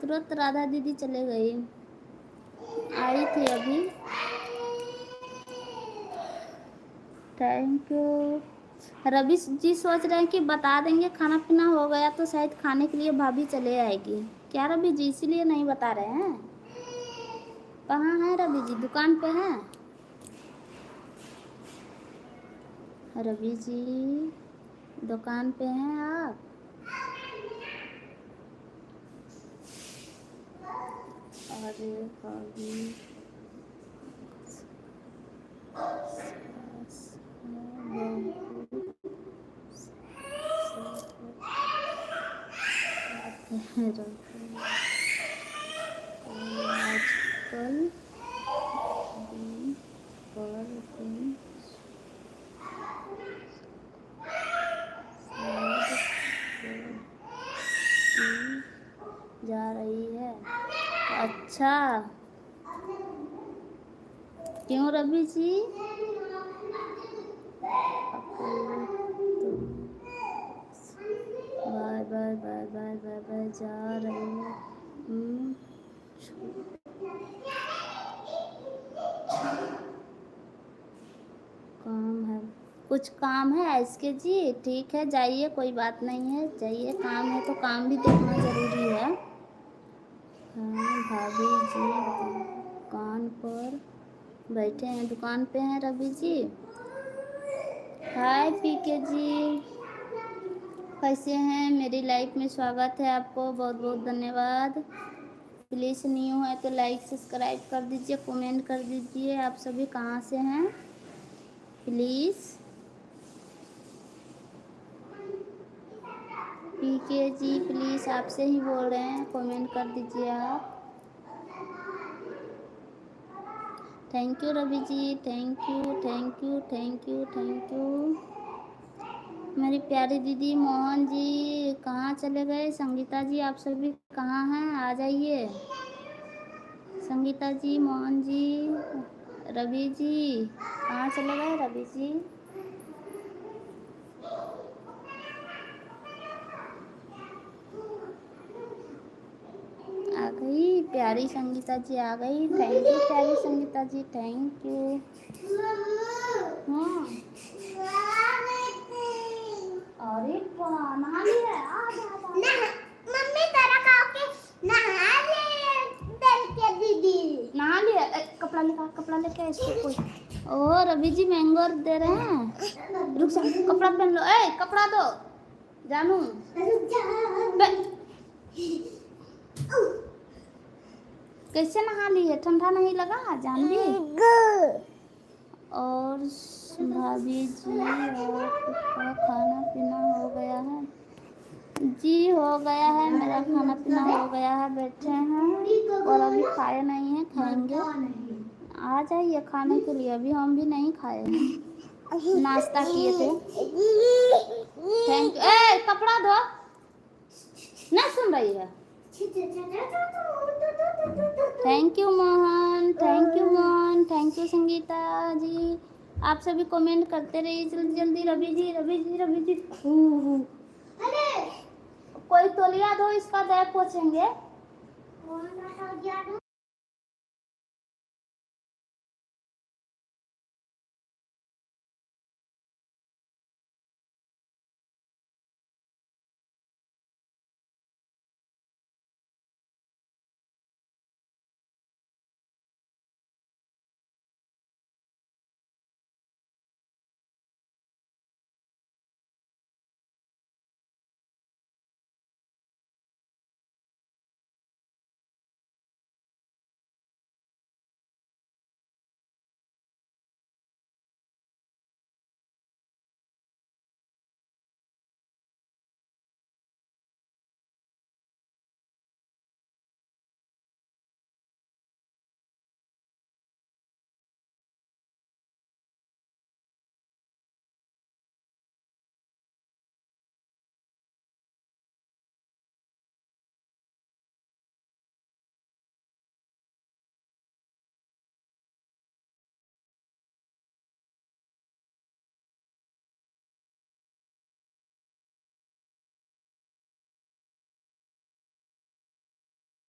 तुरंत राधा दीदी चले गई, आई थी अभी। Thank you. रवि जी सोच रहे हैं कि बता देंगे खाना पीना हो गया तो शायद खाने के लिए भाभी चले आएगी। क्या रवि जी इसीलिए नहीं बता रहे हैं? कहाँ हैं रवि जी? दुकान पे हैं रवि जी? दुकान पे हैं आप? अरे भाभी आजकल दिन पर दिन जा रही है। अच्छा, क्यों Ravi ji? Bye bye bye bye bye bye जा रही हूँ। काम है, कुछ काम है इसके जी? ठीक है जाइए, कोई बात नहीं है, जाइए, काम है तो काम भी देखना ज़रूरी है। हाँ भाभी जी दुकान पर बैठे हैं, दुकान पे हैं रवि जी। हाय पीके जी, कैसे हैं? मेरी लाइफ में स्वागत है आपको, बहुत बहुत धन्यवाद। प्लीज़ न्यू है तो लाइक सब्सक्राइब कर दीजिए, कमेंट कर दीजिए। आप सभी कहाँ से हैं प्लीज़? पीके जी प्लीज़ आपसे ही बोल रहे हैं, कमेंट कर दीजिए आप। Thank you Ravi ji, thank you thank you thank you thank you. मेरी प्यारी दीदी मोहन जी कहाँ चले गए? संगीता जी आप सभी कहाँ हैं? आ जाइए। संगीता जी, मोहन जी, रवि जी कहाँ चले गए रवि जी? आ गई प्यारी संगीता जी, आ गई। थैंक यू प्यारी संगीता जी, थैंक यू। हाँ अरे नहा लिया? मम्मी तेरा के नहा ले दीदी, नहा लिया? कपड़ा लेकर, कपड़ा लेके इसको कोई। ओ रवि जी मैंगो दे रहे हैं, रुक जा, कपड़ा पहन लो। ए कपड़ा दो जानू। कैसे नहा ली है? ठंडा नहीं लगा जानवी? और भाभी जी आपका खाना पीना हो गया है? जी हो गया है, मेरा खाना पीना हो गया है, बैठे हैं और अभी खाए नहीं है, खाएंगे। आ जाइए खाने के लिए, अभी हम भी नहीं खाए हैं, नाश्ता किए थे। Thank you. ए कपड़ा दो, नहीं सुन रही है? Thank you Mohan, thank you Mohan, thank you Sangeeta ji. आप सभी कमेंट करते रहिए जल्दी जल्दी। रवि जी रवि जी रवि जी कोई तौलिया दो, इसका पैर पोछेंगे।